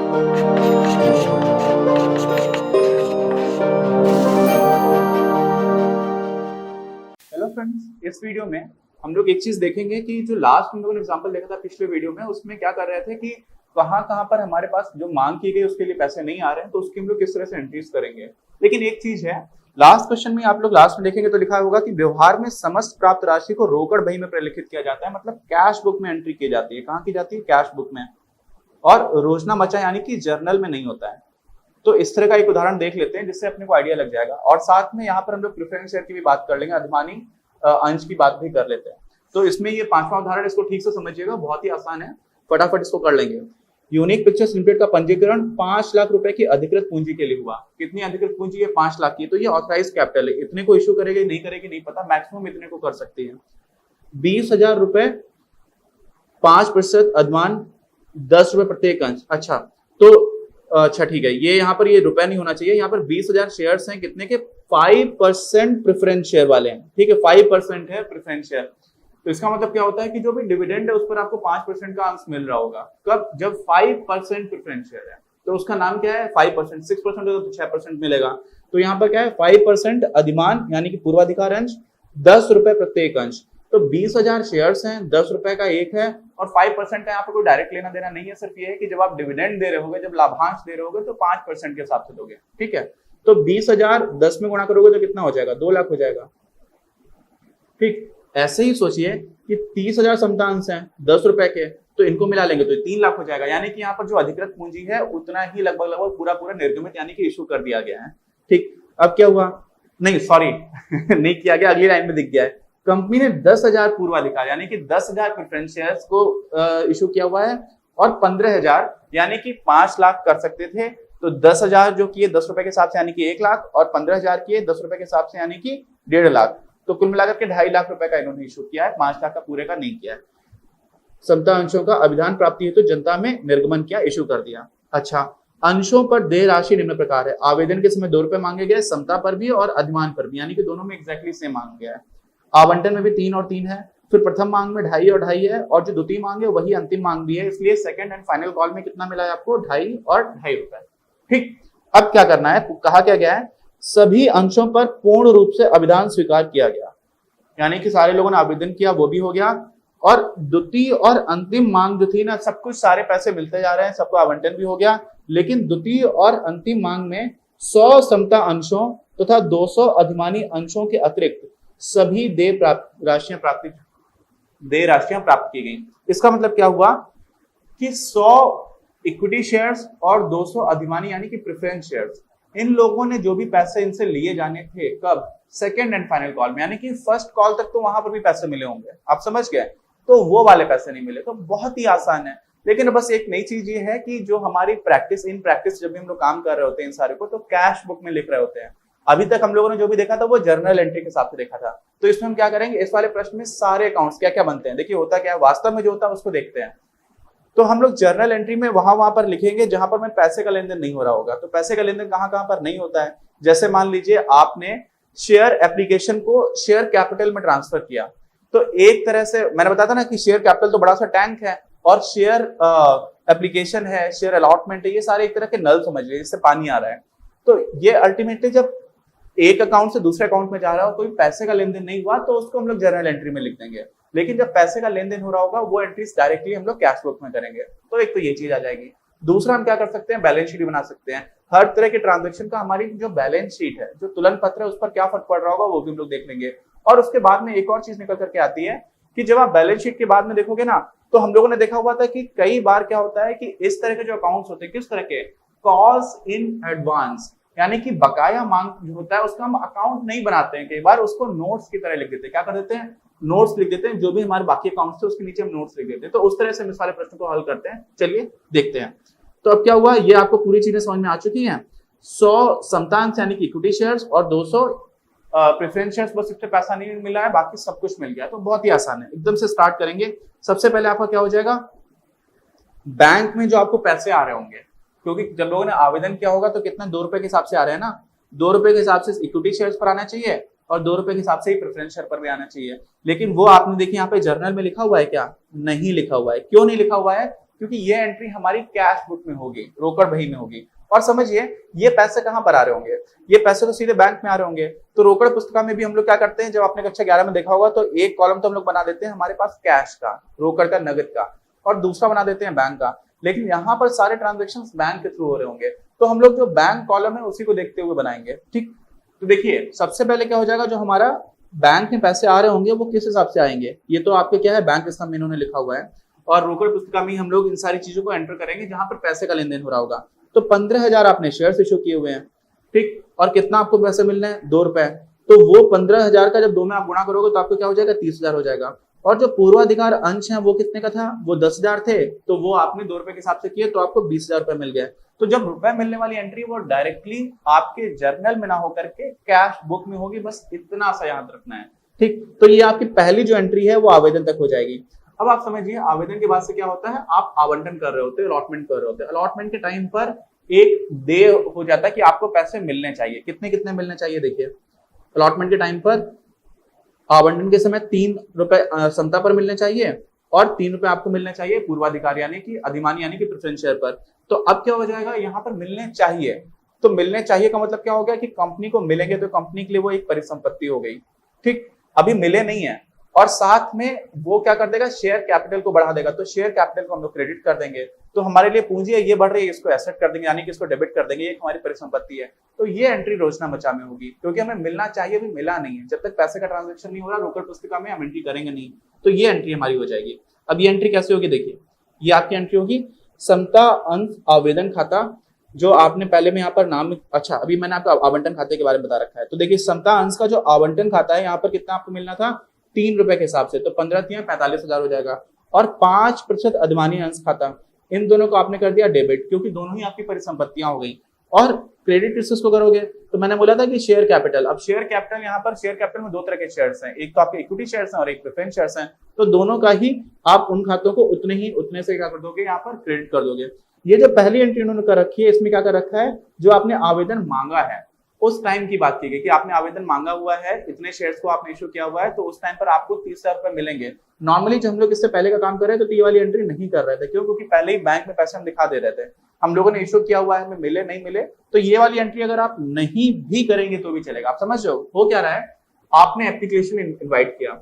Hello friends, इस video में हम लोग एक चीज देखेंगे कि जो लास्ट हम लोगों ने एग्जांपल देखा था पिछले वीडियो में, उसमें क्या कर रहे थे कि कहां पर हमारे पास जो मांग की गई उसके लिए पैसे नहीं आ रहे हैं, तो उसकी हम लोग किस तरह से एंट्रीज करेंगे। लेकिन एक चीज है, लास्ट क्वेश्चन में आप लोग लास्ट में देखेंगे तो लिखा होगा कि व्यवहार में समस्त प्राप्त राशि को रोकड़ बही में प्रलेखित किया जाता है, मतलब कैश बुक में एंट्री की जाती है। कहाँ की जाती है? कैश बुक में, और रोजनामचा यानी कि जर्नल में नहीं होता है। तो इस तरह का एक उदाहरण देख लेते हैं जिससे अपने को आइडिया लग जाएगा, और साथ में यहाँ पर हम लोग प्रेफरेंस शेयर की भी बात कर लेंगे, अधिमानी अंश की बात भी कर लेते हैं। तो इसमें ये पांचवा उदाहरण, इसको ठीक से समझिएगा, बहुत ही आसान है, फटाफट इसको कर लेंगे। यूनिक पिक्चर्स लिमिटेड का पंजीकरण 5 लाख रुपए की अधिकृत पूंजी के लिए हुआ। कितनी अधिकृत पूंजी है? 5 लाख की। तो ये ऑथराइज कैपिटल है, इतने को इश्यू करेगी नहीं करेगी नहीं पता, मैक्सिमम इतने को कर सकती है। 20,000 रुपए 5% अधिमान 10 रुपए प्रत्येक अंश। अच्छा, तो अच्छा ठीक है, ये यहाँ पर ये रुपए नहीं होना चाहिए, यहाँ पर 20,000 शेयर्स हैं, कितने के? 5% प्रेफरेंस शेयर वाले हैं, ठीक है, 5% है प्रेफरेंस शेयर। तो इसका मतलब क्या होता है कि जो भी डिविडेंड है उस पर आपको 5% का अंश मिल रहा होगा। कब? जब 5% प्रेफरेंस शेयर है। तो उसका नाम क्या है? 5%। 6% होगा तो 6% मिलेगा। तो यहाँ पर क्या है? 5% अधिमान यानी कि पूर्वाधिकार अंश, 10 रुपए प्रत्येक अंश। तो 20,000 शेयर्स हैं, 10 रुपए का एक है, और 5% है। यहाँ पर कोई डायरेक्ट लेना देना नहीं है, सिर्फ ये है कि जब आप डिविडेंड दे रहे होगे, जब लाभांश दे रहे होगे, तो 5% के हिसाब से दोगे, ठीक है। तो 20,000 10 में गुणा करोगे तो कितना हो जाएगा? 2 लाख हो जाएगा, ठीक। ऐसे ही सोचिए कि 30,000 समता अंश हैं 10 रुपए के, तो इनको मिला लेंगे तो 3 लाख हो जाएगा। यानी कि यहाँ पर जो अधिकृत पूंजी है उतना ही लगभग पूरा निर्गमित यानी कि इशू कर दिया गया है, ठीक। अब क्या हुआ? नहीं सॉरी नहीं किया गया, अगली लाइन में दिख गया है। कंपनी ने 10,000 पूर्वाधिकार यानी कि 10,000 प्रेफरेंस शेयर्स को इशू किया हुआ है, और 15,000 यानी कि 5 लाख कर सकते थे। तो 10,000 जो किए 10 रुपए के हिसाब से यानी कि 1 लाख, और 15,000 किए 10 रुपए के हिसाब से यानी कि 1.5 लाख। तो कुल मिलाकर के 2.5 लाख रुपए का इन्होंने इशू किया है, 5 लाख का पूरे का नहीं किया है। समता अंशों का अभिधान प्राप्ति हेतु जनता में निर्गमन किया, इशू कर दिया। अच्छा, अंशों पर देय राशि निम्न प्रकार है। आवेदन के समय 2 रुपए मांगे गए, समता पर भी और अधिमान पर भी, यानी कि दोनों में एक्जैक्टली सेम मांगा गया है। आवंटन में भी 3 और 3 है। फिर प्रथम मांग में 2.5 और 2.5 है, और जो द्वितीय मांग है वही अंतिम मांग भी है, इसलिए सेकंड एंड फाइनल कॉल में कितना मिला है आपको? 2.5 और 2.5 रुपए, ठीक। अब क्या करना है? कहा क्या गया है? सभी अंशों पर पूर्ण रूप से अभिधान स्वीकार किया गया, यानी कि सारे लोगों ने आवेदन किया, वो भी हो गया। और द्वितीय और अंतिम मांग जो थी ना, सब कुछ सारे पैसे मिलते जा रहे हैं, सबको आवंटन भी हो गया। लेकिन द्वितीय और अंतिम मांग में 100 समता अंशों तथा 200 अधिमानी अंशों के अतिरिक्त सभी देय राशियां प्राप्त की गई। इसका मतलब क्या हुआ कि 100 इक्विटी शेयर्स और 200 अधिमानी यानी कि प्रेफरेंस शेयर्स, इन लोगों ने जो भी पैसे इनसे लिए जाने थे, कब? सेकंड एंड फाइनल कॉल में, यानी कि फर्स्ट कॉल तक तो वहां पर भी पैसे मिले होंगे, आप समझ गए। तो वो वाले पैसे नहीं मिले। तो बहुत ही आसान है। लेकिन बस एक नई चीज ये है कि जो हमारी इन प्रैक्टिस जब भी हम लोग काम कर रहे होते हैं इन सारे को, तो कैश बुक में लिख रहे होते हैं। अभी तक हम लोगों ने जो भी देखा था वो जर्नल एंट्री के हिसाब से देखा था। तो इसमें हम क्या करेंगे? इस वाले प्रश्न में सारे अकाउंट्स क्या क्या बनते हैं, देखिए होता क्या है वास्तव में जो होता है उसको देखते हैं। तो हम लोग जर्नल एंट्री में वहां पर लिखेंगे जहां पर में पैसे का लेन देन नहीं हो रहा होगा। तो पैसे का लेन देन कहां पर नहीं होता है? जैसे मान लीजिए आपने शेयर एप्लीकेशन को शेयर कैपिटल में ट्रांसफर किया, तो एक तरह से मैंने बताया था ना कि शेयर कैपिटल तो बड़ा सा टैंक है, और शेयर एप्लीकेशन है, शेयर अलॉटमेंट है, ये सारे एक तरह के नल समझ लीजिए जिससे पानी आ रहा है। तो ये अल्टीमेटली जब एक अकाउंट से दूसरे अकाउंट में जा रहा हो, कोई पैसे का लेन देन नहीं हुआ, तो उसको हम लोग जर्नल एंट्री में लिख देंगे। लेकिन जब पैसे का लेन देन हो रहा होगा, वो एंट्रीज डायरेक्टली हम लोग कैश बुक में करेंगे। तो एक तो ये चीज आ जाएगी। दूसरा हम क्या कर सकते हैं? बैलेंस शीट बना सकते हैं। हर तरह के ट्रांजेक्शन का हमारी जो बैलेंस शीट है, जो तुलन पत्र है, उस पर क्या फर्क पड़ रहा होगा वो भी हम लोग देख लेंगे। और उसके बाद में एक और चीज निकल करके आती है कि जब आप बैलेंस शीट के बाद में देखोगे ना, तो हम लोगों ने देखा हुआ था कि कई बार क्या होता है कि इस तरह के जो अकाउंट्स होते हैं, किस तरह के? कॉस्ट इन एडवांस, यानी कि बकाया मांग जो होता है उसका हम अकाउंट नहीं बनाते हैं, कई बार उसको नोट्स की तरह लिख देते हैं। क्या कर देते हैं? नोट्स लिख देते हैं। जो भी हमारे बाकी अकाउंट्स थे उसके नीचे हम नोट्स लिख देते हैं। तो उस तरह से हम इस वाले प्रश्न को हल करते हैं। चलिए देखते हैं। तो अब क्या हुआ, ये आपको पूरी चीजें समझ में आ चुकी हैं। 100 समता अंश यानी कि इक्विटी शेयर्स और 200 प्रेफरेंस शेयर्स, बस इससे पैसा नहीं मिला है, बाकी सब कुछ मिल गया। तो बहुत ही आसान है, एकदम से स्टार्ट करेंगे। सबसे पहले आपका क्या हो जाएगा? बैंक में जो आपको पैसे आ रहे होंगे, क्योंकि जब लोगों ने आवेदन किया होगा तो कितना 2 रुपए के हिसाब से आ रहे हैं ना, 2 रुपए के हिसाब से इक्विटी शेयर्स पर आना चाहिए और 2 रुपए के हिसाब से ही प्रेफरेंस शेयर पर भी आना चाहिए। लेकिन वो आपने देखिए यहाँ पे जर्नल में लिखा हुआ है क्या? नहीं लिखा हुआ है। क्यों नहीं लिखा हुआ है? क्योंकि ये एंट्री हमारी कैश बुक में होगी, रोकड़ बही में होगी। और समझिए ये पैसे कहाँ पर आ रहे होंगे, ये पैसे तो सीधे बैंक में आ रहे होंगे। तो रोकड़ पुस्तिका में भी हम लोग क्या करते हैं, जब आपने कक्षा 11 में देखा होगा, तो एक कॉलम तो हम लोग बना देते हैं हमारे पास कैश का, रोकड़ का, नगद का, और दूसरा बना देते हैं बैंक का। लेकिन यहाँ पर सारे ट्रांजेक्शन बैंक के थ्रू हो रहे होंगे, तो हम लोग जो बैंक कॉलम है उसी को देखते हुए बनाएंगे। ठीक, तो देखिए सबसे पहले क्या हो जाएगा, जो हमारा बैंक में पैसे आ रहे होंगे वो किस हिसाब से आएंगे, ये तो आपके क्या है बैंक स्तंभ में इन्होंने लिखा हुआ है, और रोकड़ पुस्तिका में हम लोग इन सारी चीजों को एंटर करेंगे जहां पर पैसे का लेन देन हो रहा होगा। तो 15,000 आपने शेयर इशू किए हुए हैं, ठीक, और कितना आपको पैसे मिलना है, 2 रुपए। तो वो 15,000 का जब 2 में आप गुणा करोगे तो आपको क्या हो जाएगा, 30,000 हो जाएगा। और जो पूर्वाधिकार अंश है वो कितने का था, वो 10,000 थे, तो वो आपने 2 रुपए के हिसाब से किए तो आपको 20,000 रुपए मिल गए। तो जब रुपए मिलने वाली एंट्री वो डायरेक्टली आपके जर्नल में ना होकर के कैश बुक में होगी, बस इतना सा याद रखना है। ठीक, तो ये आपकी पहली जो एंट्री है वो आवेदन तक हो जाएगी। अब आप समझिए आवेदन के बाद से क्या होता है, आप आवंटन कर रहे होते हैं, अलॉटमेंट कर रहे होते हैं। अलॉटमेंट के टाइम पर एक देय हो जाता है कि आपको पैसे मिलने चाहिए, कितने कितने मिलने चाहिए। देखिए अलॉटमेंट के टाइम पर आवंटन के समय 3 रुपए समता पर मिलने चाहिए और 3 रुपए आपको मिलने चाहिए पूर्वाधिकार यानी कि अधिमानी यानी कि प्रेफरेंस शेयर पर। तो अब क्या हो जाएगा, यहाँ पर मिलने चाहिए, तो मिलने चाहिए का मतलब क्या हो गया कि कंपनी को मिलेंगे, तो कंपनी के लिए वो एक परिसंपत्ति हो गई। ठीक, अभी मिले नहीं है, और साथ में वो क्या कर देगा, शेयर कैपिटल को बढ़ा देगा। तो शेयर कैपिटल को हम लोग क्रेडिट कर देंगे, तो हमारे लिए पूंजी है ये बढ़ रही है, इसको एसेट कर देंगे यानी कि इसको डेबिट कर देंगे, ये हमारी परिसंपत्ति है। तो ये एंट्री रोजना बचा में होगी, क्योंकि हमें मिलना चाहिए, अभी मिला नहीं है। जब तक पैसे का ट्रांजेक्शन नहीं हो रहा रोकड़ पुस्तिका में हम एंट्री करेंगे नहीं, तो ये एंट्री हमारी हो जाएगी। अब ये एंट्री कैसे होगी, देखिए ये आपकी एंट्री होगी समता अंश आवेदन खाता, जो आपने पहले में यहाँ पर नाम, अच्छा अभी मैंने आपको आवंटन खाते के बारे में बता रखा है। तो देखिए समता अंश का जो आवंटन खाता है, यहाँ पर कितना आपको मिलना था, 3 रुपए के हिसाब से, तो 15 3 45,000 हो जाएगा। और 5% अधिमानी अंश खाता, इन दोनों को आपने कर दिया डेबिट, क्योंकि दोनों ही आपकी परिसंपत्तियां हो गई। और क्रेडिट किसको करोगे, तो मैंने बोला था कि शेयर कैपिटल। अब शेयर कैपिटल, यहाँ पर शेयर कैपिटल में 2 तरह के शेयर्स हैं, एक तो आपके इक्विटी शेयर्स हैं और एक प्रेफरेंस शेयर्स हैं। तो दोनों का ही आप उन खातों को उतने से क्या कर दोगे, यहाँ पर क्रेडिट कर दोगे। ये जो पहली एंट्री उन्होंने कर रखी है, इसमें क्या कर रखा है, जो आपने आवेदन मांगा है उस टाइम की बात की गई कि आपने आवेदन मांगा हुआ है, इतने शेयर्स को आपने इशू किया हुआ है, तो उस टाइम पर आपको 30,000 रुपए मिलेंगे। नॉर्मली जब हम लोग इससे पहले का काम कर रहे थे तो ये वाली एंट्री नहीं कर रहे थे, क्यों, क्योंकि पहले ही बैंक में पैसे हम दिखा दे रहे थे, हम लोगों ने इशू किया हुआ है, हमें मिले नहीं मिले। तो ये वाली एंट्री अगर आप नहीं भी करेंगे तो भी चलेगा। आप समझ रहे हो क्या रहा है, आपने एप्लीकेशन इनवाइट किया,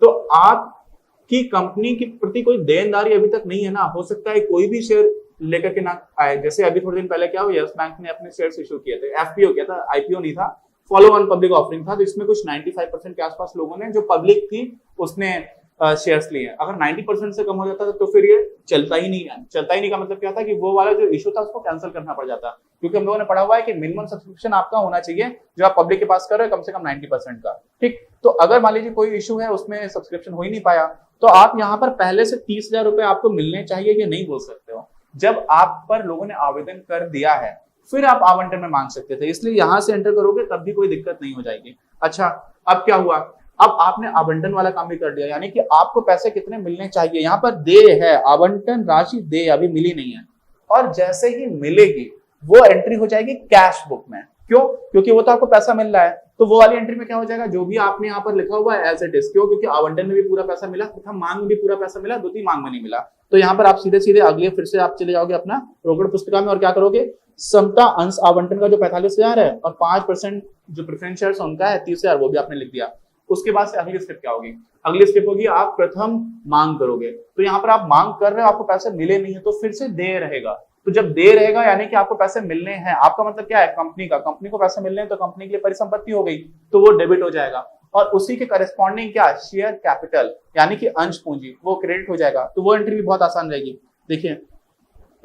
तो आपकी कंपनी के प्रति कोई देनदारी अभी तक नहीं है ना, हो सकता है कोई भी शेयर लेकर के ना आए। जैसे अभी थोड़े दिन पहले क्या हुआ, यस बैंक ने अपने शेयर्स इशू किए थे, एफपीओ किया था, आईपीओ नहीं था, फॉलो ऑन पब्लिक ऑफरिंग था। तो इसमें कुछ 95% के आसपास लोगों ने, जो पब्लिक थी उसने शेयर्स लिए। अगर 90% से कम हो जाता तो फिर ये चलता ही नहीं का मतलब क्या था कि वो वाला जो इशू था उसको कैंसिल करना पड़ जाता, क्योंकि हम लोगों ने पढ़ा हुआ है कि मिनिमम सब्सक्रिप्शन आपका होना चाहिए जो आप पब्लिक के पास कर रहे हो, कम से कम 90% का। ठीक, तो अगर मान लीजिए कोई इशू है उसमें सब्सक्रिप्शन हो ही नहीं पाया, तो आप यहाँ पर पहले से 30,000 रुपए आपको मिलने चाहिए कि नहीं बोल सकते हो। जब आप पर लोगों ने आवेदन कर दिया है फिर आप आवंटन में मांग सकते थे, इसलिए यहां से एंटर करोगे तब भी कोई दिक्कत नहीं हो जाएगी। अच्छा, अब क्या हुआ, अब आपने आवंटन वाला काम भी कर दिया, यानी कि आपको पैसे कितने मिलने चाहिए, यहाँ पर देय है, आवंटन राशि देय अभी मिली नहीं है, और जैसे ही मिलेगी वो एंट्री हो जाएगी कैश बुक में। क्यों, क्योंकि वो तो आपको पैसा मिल रहा है, तो वो वाली एंट्री में क्या हो जाएगा, जो भी आपने यहाँ पर लिखा हुआ है एज इट इज। क्यों, क्योंकि आवंटन में भी पूरा पैसा मिला, प्रथम मांग में भी पूरा पैसा मिला, द्वितीय मांग में नहीं मिला। तो यहाँ पर आप सीधे सीधे अगले फिर से आप चले जाओगे अपना रोकड़ पुस्तिका में, और क्या करोगे, समता अंश आवंटन का जो 45,000 है और 5% जो प्रेफरेंस शेयर्स उनका है 30,000, वो भी आपने लिख दिया। उसके बाद से अगली स्टेप क्या होगी, अगली स्टेप होगी आप प्रथम मांग करोगे। तो यहाँ पर आप मांग कर रहे हो, आपको पैसे मिले नहीं है, तो फिर से देय रहेगा। तो जब देय रहेगा यानी कि आपको पैसे मिलने हैं, आपका मतलब क्या है, कंपनी का, कंपनी को पैसे मिलने हैं, तो कंपनी के लिए परिसंपत्ति हो गई, तो वो डेबिट हो जाएगा। और उसी के करेस्पॉन्डिंग क्या, शेयर कैपिटल यानी कि अंश पूंजी, वो क्रेडिट हो जाएगा। तो वो एंट्री भी बहुत आसान रहेगी। देखिए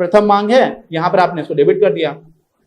प्रथम मांग है, यहाँ पर आपने इसको डेबिट कर दिया,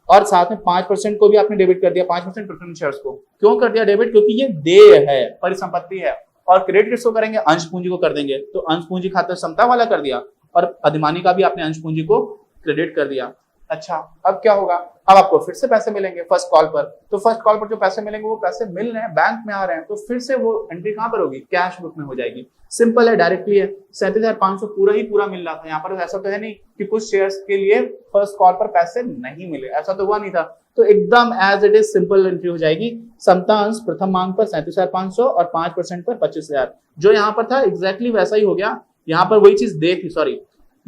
और साथ में 5% को भी आपने डेबिट कर दिया, 5% प्रेफरेंस शेयर्स को। क्यों कर दिया डेबिट, क्योंकि ये देय है, परिसंपत्ति है। और क्रेडिट किसको करेंगे, अंश पूंजी को कर देंगे। तो अंश पूंजी खाता समता वाला कर दिया, और अधिमानी का भी आपने अंश पूंजी को क्रेडिट कर दिया। अच्छा, अब क्या होगा, अब आपको फिर से पैसे मिलेंगे फर्स्ट कॉल पर। तो फर्स्ट कॉल पर जो पैसे मिलेंगे वो पैसे मिल रहे हैं, बैंक में आ रहे हैं, तो फिर से वो एंट्री कहां पर होगी, कैश बुक में हो जाएगी। सिंपल है, डायरेक्टली है। 37,500 पूरा मिल रहा था। यहाँ पर ऐसा तो है नहीं कि कुछ शेयर्स के लिए फर्स्ट कॉल पर पैसे नहीं मिले, ऐसा तो हुआ नहीं था। तो एकदम as it is simple entry हो जाएगी। समता अंश प्रथम मांग पर 37,500 और 5% पर 25,000, जो यहाँ पर था एग्जैक्टली वैसा ही हो गया। यहाँ पर वही चीज दे थी, सॉरी,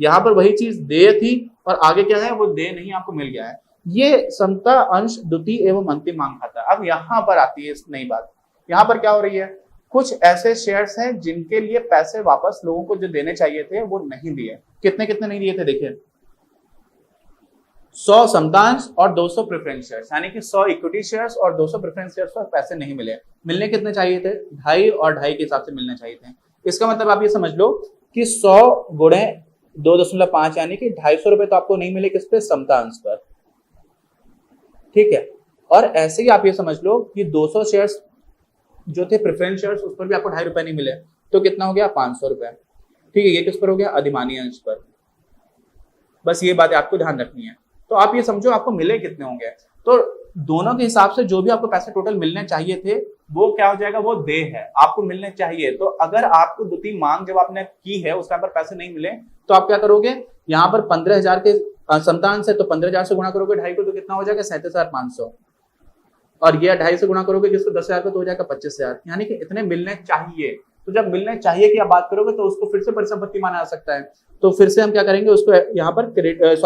यहाँ पर वही चीज देय थी और आगे क्या है वो देय नहीं आपको मिल गया है। ये समता अंश द्वितीय एवं अंतिम मांग खाता। अब यहाँ पर आती है इस नई बात। यहाँ पर क्या हो रही है, कुछ ऐसे शेयर्स हैं जिनके लिए पैसे वापस लोगों को जो देने चाहिए थे वो नहीं दिए। कितने कितने नहीं दिए थे, देखिए 100 समतांश और 200 प्रेफरेंस शेयर्स, यानी कि 100 इक्विटी शेयर्स और 200 प्रेफरेंस शेयर्स पर पैसे नहीं मिले। मिलने कितने चाहिए थे, 2.5 और 2.5 के हिसाब से मिलने चाहिए थे। इसका मतलब आप ये समझ लो कि 100 गुणे 2.5 यानी कि 250 रुपए तो आपको नहीं मिले किस पे, समतांश पर, ठीक है। और ऐसे ही आप ये समझ लो कि 200 शेयर्स जो थे प्रेफरेंस शेयर्स उस पर भी आपको 2.5 रुपए नहीं मिले, तो कितना हो गया, 500 रुपए, ठीक है। ये किस पर हो गया, अधिमानी अंश पर। बस ये बात आपको ध्यान रखनी है। तो आप ये समझो आपको मिले कितने होंगे, तो दोनों के हिसाब से जो भी आपको पैसे टोटल मिलने चाहिए थे वो क्या हो जाएगा, वो देय है, आपको मिलने चाहिए। तो अगर आपको द्वितीय मांग जब आपने की है उस टाइम पर पैसे नहीं मिले तो आप क्या करोगे, यहाँ पर 15,000 के समतांश है तो 15,000 से गुणा करोगे 2.5 को तो कितना हो जाएगा, 37,500, और ये 2.5 से गुणा करोगे जिसको 10,000 का तो हो जाएगा 25,000, यानी कि इतने मिलने चाहिए। तो जब मिलने चाहिए की आप बात करोगे तो उसको फिर से परिसंपत्ति माना जा सकता है। तो फिर से हम क्या करेंगे, उसको यहाँ पर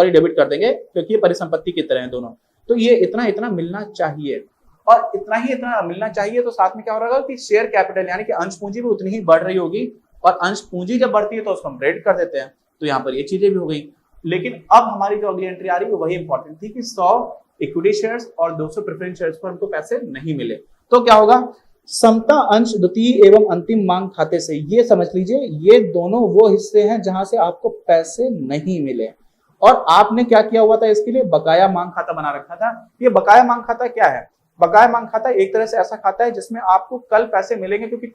डेबिट कर देंगे क्योंकि ये परिसंपत्ति की तरह है दोनों। तो ये इतना इतना मिलना चाहिए और इतना ही इतना मिलना चाहिए। तो साथ में क्या हो रहा होगा कि शेयर कैपिटल यानी कि अंश पूंजी भी उतनी ही बढ़ रही होगी, और अंश पूंजी जब बढ़ती है तो उसको हम क्रेडिट कर देते हैं। तो यहाँ पर ये चीजें भी हो गई। लेकिन अब हमारी जो अगली एंट्री आ रही है वही इंपॉर्टेंट थी कि 100 इक्विटी शेयर्स और 200 प्रेफरेंस शेयर्स पर हमको पैसे नहीं मिले। तो क्या होगा, समता अंश द्वितीय एवं अंतिम मांग खाते से, ये समझ लीजिए ये दोनों वो हिस्से हैं जहां से आपको पैसे नहीं मिले, और आपने क्या किया हुआ था, इसके लिए बकाया मांग खाता बना रखा था। ये बकाया मांग खाता क्या है, बकाया मांग खाता एक तरह से ऐसा खाता है जिसमें आपको कल पैसे मिलेंगे, क्योंकि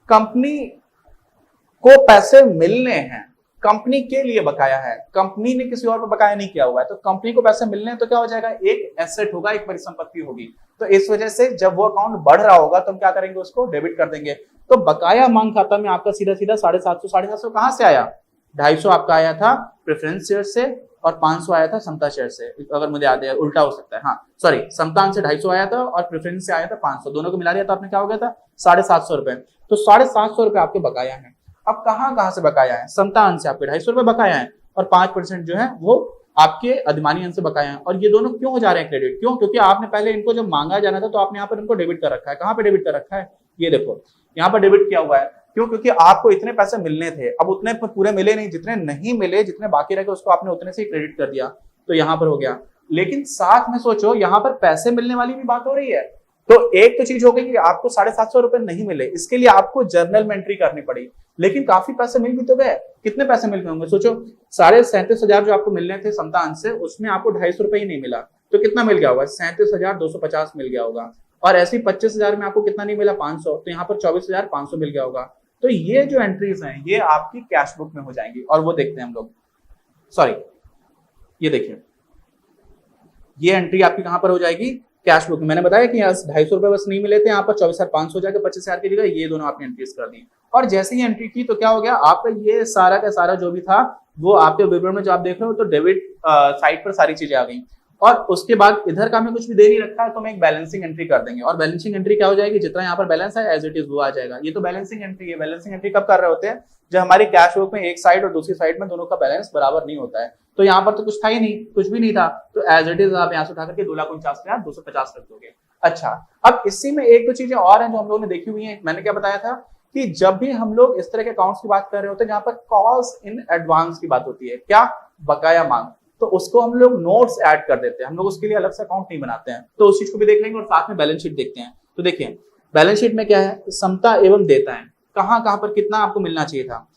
कंपनी को पैसे मिलने हैं, कंपनी के लिए बकाया है, कंपनी ने किसी और पर बकाया नहीं किया हुआ है। तो कंपनी को पैसे मिलने हैं तो क्या हो जाएगा, एक एसेट होगा, एक परिसंपत्ति होगी। तो इस वजह से जब वो अकाउंट बढ़ रहा होगा तो हम क्या करेंगे, उसको डेबिट कर देंगे। तो बकाया मांग खाता में आपका सीधा सीधा 750 कहां से आया, 250 आपका आया था प्रेफरेंस शेयर से और 500 आया था समता शेयर से। अगर मुझे याद है, उल्टा हो सकता है, हाँ सॉरी, समता से 250 आया था और प्रेफरेंस से आया था 500, दोनों को मिला दिया तो आपने क्या हो गया था 750 रुपए। तो 750 रुपए आपके बकाया है। अब कहां से बकाया है, समता अंश से आपके 250 रुपए बकाया है और 5% जो है वो आपके अधिमानी अंश से बकाया है। और ये दोनों क्यों हो जा रहे हैं क्रेडिट, क्यों, क्योंकि आपने पहले इनको जब मांगा जाना था तो आपने यहाँ पर इनको डेबिट कर रखा है। कहाँ पे डेबिट कर रखा है, ये देखो यहाँ पर डेबिट किया हुआ है। क्यों, क्योंकि आपको इतने पैसे मिलने थे, अब उतने पूरे मिले नहीं, जितने नहीं मिले, जितने बाकी रह गए उसको आपने उतने से ही क्रेडिट कर दिया, तो यहाँ पर हो गया। लेकिन साथ में सोचो यहाँ पर पैसे मिलने वाली भी बात हो रही है। तो एक तो चीज हो गई कि आपको 750 रुपए नहीं मिले, इसके लिए आपको जर्नल में एंट्री करनी पड़ी, लेकिन काफी पैसे मिल भी तो गए। कितने पैसे मिल गए होंगे, सोचो 37,500 जो आपको मिलने थे समता अंश से, उसमें आपको 250 रुपए ही नहीं मिला, तो कितना मिल गया होगा, 37,250 मिल गया होगा। और ऐसे ही 25,000 में आपको कितना नहीं मिला, 500, तो यहाँ पर 24,500 मिल गया होगा। तो ये जो एंट्रीज हैं ये आपकी कैश बुक में हो जाएंगी, और वो देखते हैं हम लोग, सॉरी ये देखिए ये एंट्री आपकी कहां पर हो जाएगी, कैश बुक में। मैंने बताया कि यहाँ 250 रुपए बस नहीं मिले थे, यहाँ पर 24,500 जाकर 25,000 की जगह ये दोनों आपने एंट्रीज कर दी। और जैसे ही एंट्री की तो क्या हो गया, आपका ये सारा का सारा जो भी था वो आपके विवरण में जो आप देख रहे हो तो डेबिट साइड पर सारी चीजें आ गई। और उसके बाद इधर का हमें कुछ भी दे नहीं रखा है तो हम एक बैलेंसिंग एंट्री कर देंगे, और बैलेंसिंग एंट्री क्या हो जाएगी, जितना यहाँ पर बैलेंस है एज इट इज वो आ जाएगा। ये तो बैलेंसिंग एंट्री है। बैलेंसिंग एंट्री कब कर रहे होते हैं, जब हमारी कैश बुक में एक साइड और दूसरी साइड में दोनों का बैलेंस बराबर नहीं होता है। तो यहाँ पर तो कुछ था ही नहीं, कुछ भी नहीं था, तो एज इट इज आप यहाँ से उठा करके 2,49,250 रख दोगे। अच्छा, अब इसी में एक दो चीजें और हैं जो हम लोगों ने देखी हुई हैं। मैंने क्या बताया था कि जब भी हम लोग इस तरह के अकाउंट्स की बात कर रहे होते हैं जहां पर कॉल्स इन एडवांस की बात होती है, क्या, बकाया मांग, तो उसको हम लोग नोट्स ऐड कर देते हैं, हम लोग उसके लिए अलग से अकाउंट नहीं बनाते हैं। तो उस चीज को भी देख लेंगे और साथ में बैलेंस शीट देखते हैं। तो देखिए बैलेंस शीट में क्या है, समता एवं देता है, कहां कहां पर कितना आपको मिलना चाहिए था,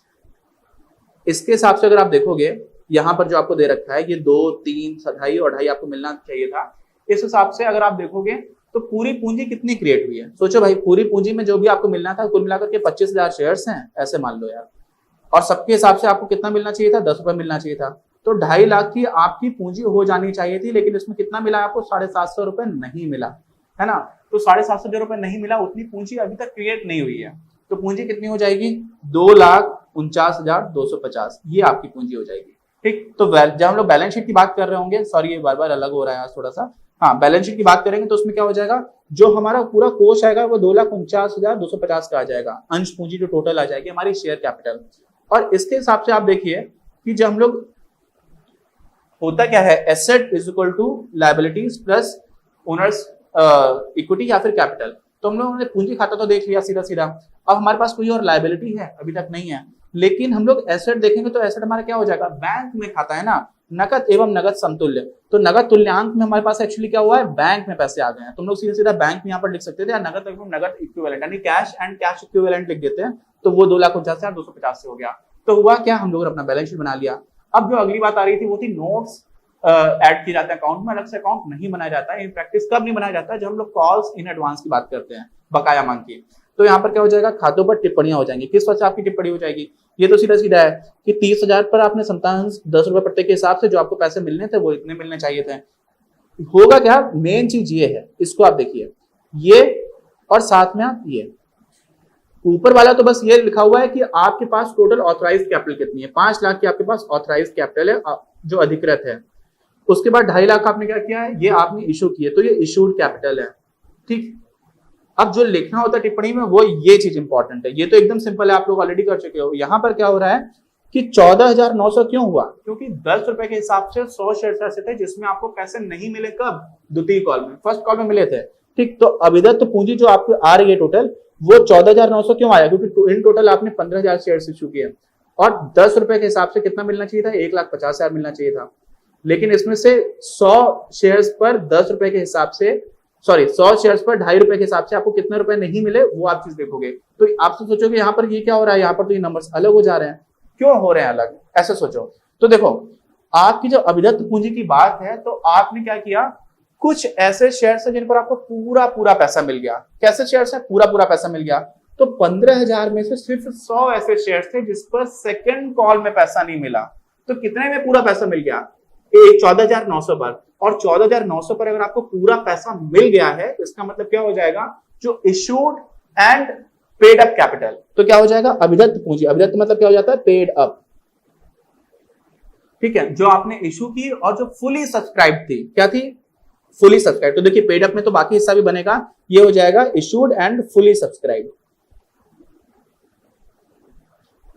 इसके हिसाब से अगर आप देखोगे यहाँ पर जो आपको दे रखा है ये 2, 3, 2.5 और 2.5 आपको मिलना चाहिए था। इस हिसाब से अगर आप देखोगे तो पूरी पूंजी कितनी क्रिएट हुई है, सोचो भाई, पूरी पूंजी में जो भी आपको मिलना था कुल मिलाकर के 25,000 शेयर्स हैं ऐसे मान लो यार, और सबके हिसाब से आपको कितना मिलना चाहिए था, 10 रुपए मिलना चाहिए था। तो 2.5 लाख की आपकी पूंजी हो जानी चाहिए थी, लेकिन इसमें कितना मिला आपको, 750 रुपए नहीं मिला, है ना। तो 750 रुपए नहीं मिला, उतनी पूंजी अभी तक क्रिएट नहीं हुई है। तो पूंजी कितनी हो जाएगी, 2,49,250, ये आपकी पूंजी हो जाएगी। ठीक, तो जब हम लोग बैलेंस शीट की बात कर रहे होंगे, सॉरी ये बार बार अलग हो रहा है आज थोड़ा सा, हाँ बैलेंस शीट की बात करेंगे तो उसमें क्या हो जाएगा, जो हमारा पूरा कोष आएगा वो 2,49,250 का आ जाएगा, अंश पूंजी जो टोटल आ जाएगी हमारी शेयर कैपिटल। और इसके हिसाब से आप देखिए कि जब हम लोग, होता क्या है, asset is equal to liabilities plus owners equity या फिर कैपिटल। तो हम लोगों ने पूंजी खाता तो देख लिया सीधा सीधा, अब हमारे पास कोई और लायबिलिटी है अभी तक नहीं है, लेकिन हम लोग एसेट देखेंगे तो एसेट हमारा क्या हो जाएगा, बैंक में खाता है ना, नकद एवं नगद समतुल्य। तो नगद तुल्यांक में हमारे पास एक्चुअली क्या हुआ है, बैंक में पैसे आ गए हैं। तुम लोग सीधा सीधा बैंक में यहाँ पर लिख सकते थे, या नगद एवं नगद इक्विवेलेंट यानी कैश एंड कैश इक्विवेलेंट लिख देते हैं, तो वो 2,49,250 से हो गया। तो हुआ क्या, हम लोगों ने अपना बैलेंस शीट बना लिया। अब जो अगली बात आ रही थी वो थी नोट्स ऐड किए जाते हैं अकाउंट में, अलग से अकाउंट नहीं बनाया जाता है। इन प्रैक्टिस कब नहीं बनाया जाता है, जब हम लोग कॉल्स इन एडवांस की बात करते हैं, बकाया मांग की। तो यहाँ पर क्या हो जाएगा, खातों पर टिप्पणियां हो जाएंगी। किस वजह से आपकी टिप्पणी हो जाएगी, ये तो सीधा सीधा है कि 30,000 पर आपने समतांश 10 रुपए प्रत्येक के हिसाब से जो आपको पैसे मिलने थे वो इतने मिलने चाहिए थे। होगा क्या, मेन चीज ये है, इसको आप देखिए, ये और साथ में आप ये ऊपर वाला तो बस ये लिखा हुआ है कि आपके पास टोटल ऑथराइज कैपिटल कितनी है, 5 लाख की आपके पास ऑथराइज कैपिटल है जो अधिकृत है। उसके बाद 2.5 लाख आपने क्या किया है, ये आपने इशू किए, तो ये इशूड कैपिटल है। ठीक, अब जो लिखना होता है टिप्पणी में वो ये चीज इंपॉर्टेंट है। ये तो एकदम सिंपल है, आप लोग ऑलरेडी कर चुके हो। यहाँ पर क्या हो रहा है कि 14,900 क्यों हुआ, क्योंकि 10 रुपए के हिसाब से 100 शेयर ऐसे थे जिसमें आपको पैसे नहीं मिले, कब, द्वितीय कॉल में, फर्स्ट कॉल में मिले थे। ठीक, तो अविदत्त पूंजी जो आपको आ रही है टोटल, वो 14,900 क्यों आया, क्योंकि इन टोटल आपने 15,000 शेयर इशू किए और 10 रुपए के हिसाब से कितना मिलना चाहिए था, 1,50,000 मिलना चाहिए था। लेकिन इसमें से 100 शेयर्स पर 10 रुपए के हिसाब से, सॉरी 100 शेयर्स पर 2.5 रुपए के हिसाब से आपको कितने रुपए नहीं मिले वो आप चीज देखोगे। तो आप तो सोचोगे यहाँ पर ये क्या हो रहा है, यहाँ पर तो ये नंबर्स अलग हो जा रहे हैं, क्यों हो रहे हैं अलग, ऐसे सोचो। तो देखो, आपकी जो अविदत्त पूंजी की बात है, तो आपने क्या किया, कुछ ऐसे शेयर्स है जिन पर आपको पूरा पूरा पैसा मिल गया। कैसे शेयर्स है, पूरा पूरा पैसा मिल गया। तो 15,000 में से सिर्फ 100 ऐसे शेयर्स थे जिस पर सेकेंड कॉल में पैसा नहीं मिला। तो कितने में पूरा पैसा मिल गया, 14,900 पर। और 14,900 पर अगर आपको पूरा पैसा मिल गया है, इसका मतलब क्या हो जाएगा, जो issued and paid up capital, तो क्या हो जाएगा, अविदत्त पूंजी। अविदत्त मतलब क्या हो जाता है, पेड अप। ठीक है, जो आपने इशू की और जो फुली सब्सक्राइब थी, क्या थी, फुली सब्सक्राइब। तो देखिए पेड अप में तो बाकी हिस्सा भी बनेगा, ये हो जाएगा issued and fully subscribe.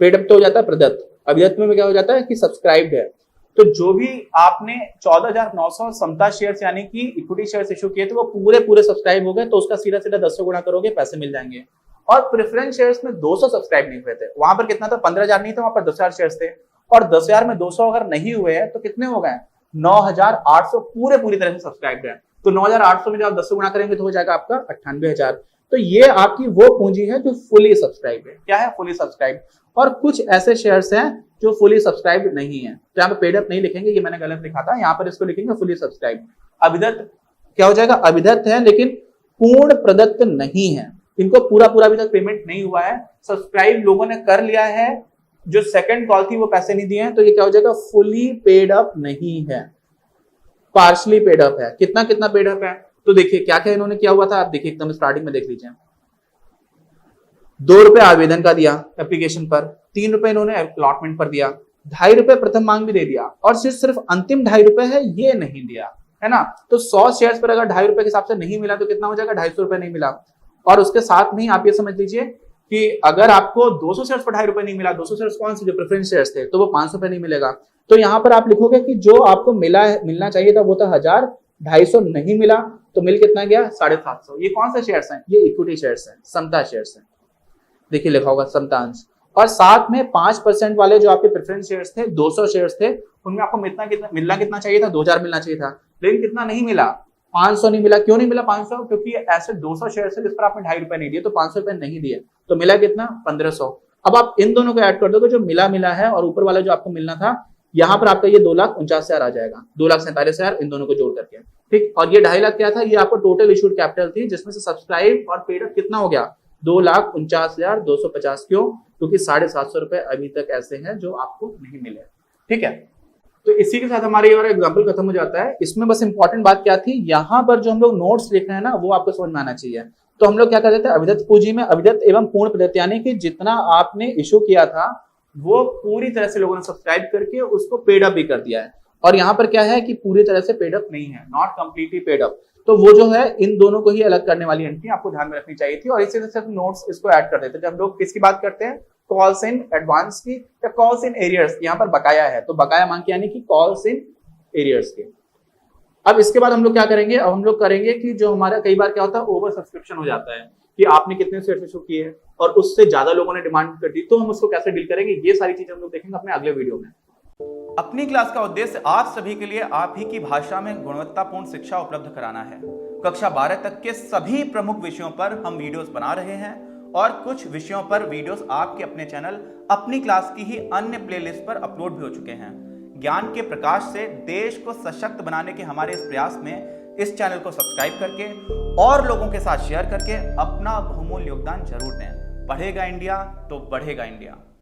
Paid up तो हो जाता है प्रदत्त, अविदत्त में क्या हो जाता है कि सब्सक्राइब्ड है। तो जो भी आपने 14,900 समता शेयर्स यानी कि इक्विटी शेयर्स इशू किए थे वो पूरे पूरे सब्सक्राइब हो गए, तो उसका सीधा सीधा 10 से गुणा करोगे, पैसे मिल जाएंगे। और प्रेफरेंस शेयर्स में 200 सब्सक्राइब नहीं हुए थे, वहां पर कितना था, 15,000 नहीं था, वहां पर 10,000 शेयर्स थे। और 10,000 में 200 अगर नहीं हुए हैं तो कितने हो गए, 9,800 पूरी तरह से सब्सक्राइब है। तो 9,800 में जब आप 10 से गुणा करेंगे तो हो जाएगा आपका 98,000। तो ये आपकी वो पूंजी है जो फुली सब्सक्राइब है। क्या है, फुली सब्सक्राइब। और कुछ ऐसे शेयर्स हैं जो फुली सब्सक्राइब नहीं है, तो यहाँ पे पेड अप नहीं लिखेंगे, ये मैंने गलत लिखा था, यहाँ पर इसको लिखेंगे फुली सब्सक्राइब। अविदत्त क्या हो जाएगा, अविदत्त है लेकिन पूर्ण प्रदत्त नहीं है, इनको पूरा पूरा अभी तक पेमेंट नहीं हुआ है, सब्सक्राइब लोगों ने कर लिया है, जो सेकंड कॉल थी वो पैसे नहीं दिए हैं, तो ये क्या हो जाएगा, फुली पेड अप नहीं है, पार्शली पेड अप है। कितना कितना पेड अप है, तो देखिए क्या क्या इन्होंने किया हुआ था, आप देखिए एकदम स्टार्टिंग में देख लीजिए। 2 रुपए आवेदन का दिया एप्लीकेशन पर, 3 रुपए इन्होंने अलॉटमेंट पर दिया, 2.5 रुपए प्रथम मांग भी दे दिया, और सिर्फ अंतिम 2.5 रुपए है ये नहीं दिया, है ना। तो 100 शेयर्स पर अगर 2.5 रुपए के हिसाब से नहीं मिला तो कितना हो जाएगा, 250 रुपए नहीं मिला। और उसके साथ में ही आप ये समझ लीजिए कि अगर आपको 200 शेयर्स पर 2.5 रुपए नहीं मिला, 200 शेयर्स कौन से, जो प्रेफरेंस शेयर्स थे, तो वो 500 रुपए नहीं मिलेगा। तो यहाँ पर आप लिखोगे कि जो आपको मिलना चाहिए था वो था 1,000, 250 नहीं मिला, तो मिल कितना गया, 750। ये कौन से शेयर्स हैं, ये इक्विटी शेयर्स हैं, समता शेयर्स हैं, देखिए लिखा होगा समतांश। और साथ में 5% वाले जो आपके प्रेफरेंस शेयर्स थे, 200 शेयर्स थे, उनमें आपको मिलना कितना चाहिए था, 2,000 मिलना चाहिए था, लेकिन कितना नहीं मिला, 500 नहीं मिला। क्यों नहीं मिला 500, क्योंकि ऐसे 200 शेयर्स है जिस पर आपने 2.5 रुपए नहीं दिए, तो 500 रुपए नहीं दिए, तो मिला कितना, 1,500। अब आप इन दोनों को ऐड कर दोगे, जो मिला है और ऊपर वाला जो आपको मिलना था, यहाँ पर आपका ये 2,49,000 आ जाएगा, 2,47,000 इन दोनों को जोड़ करके, ठीक। और ये 2.5 लाख क्या था, ये आपको टोटल इशूड कैपिटल थी, जिसमें से सब्सक्राइब और पेड अप कितना हो गया, 2,49,250। क्यों, क्योंकि 750 रुपए अभी तक ऐसे हैं जो आपको नहीं मिले, ठीक है। तो इसी के साथ हमारा ये वाला एग्जाम्पल खत्म हो जाता है। इसमें बस इंपॉर्टेंट बात क्या थी, यहाँ पर जो हम लोग नोट्स लिख रहे हैं ना, वो आपको समझ में आना चाहिए। तो हम लोग क्या कर देते हैं, अविदत्त पूंजी में अविदत्त एवं पूर्ण प्रदत्त, यानी कि जितना आपने इशू किया था वो पूरी तरह से लोगों ने सब्सक्राइब करके उसको पेड अप भी कर दिया है। और यहाँ पर क्या है कि पूरी तरह से पेड अप नहीं है, नॉट कंप्लीटली पेड अप। तो वो जो है इन दोनों को ही अलग करने वाली एंट्री आपको ध्यान में रखनी चाहिए थी, और इसी तरह से नोट्स इसको ऐड कर देते हैं। जब हम लोग किसकी बात करते हैं, कॉल्स इन एडवांस की या कॉल्स इन एरियर्स, यहाँ पर बकाया है तो बकाया मांग की यानी कि कॉल्स इन एरियर्स की। अब इसके बाद हम लोग क्या करेंगे, अब हम लोग करेंगे कि जो हमारा कई बार क्या होता है ओवर सब्सक्रिप्शन हो जाता है कि आपने कितने शेयर इशू किए हैं और उससे ज्यादा लोगों ने डिमांड कर दी, तो हम उसको कैसे डील करेंगे, ये सारी चीजें हम लोग देखेंगे अपने अगले वीडियो में। अपनी क्लास का उद्देश्य आप सभी के लिए आप ही की भाषा में गुणवत्तापूर्ण शिक्षा उपलब्ध कराना है। कक्षा 12 तक के सभी प्रमुख विषयों पर हम वीडियोस बना रहे हैं और कुछ विषयों पर वीडियोस आपके अपने चैनल अपनी क्लास की ही अन्य प्लेलिस्ट पर अपलोड भी हो चुके हैं। ज्ञान के प्रकाश से देश को सशक्त बनाने के हमारे इस प्रयास में इस चैनल को सब्सक्राइब करके और लोगों के साथ शेयर करके अपना बहुमूल्य योगदान जरूर दें। पढ़ेगा इंडिया तो बढ़ेगा इंडिया।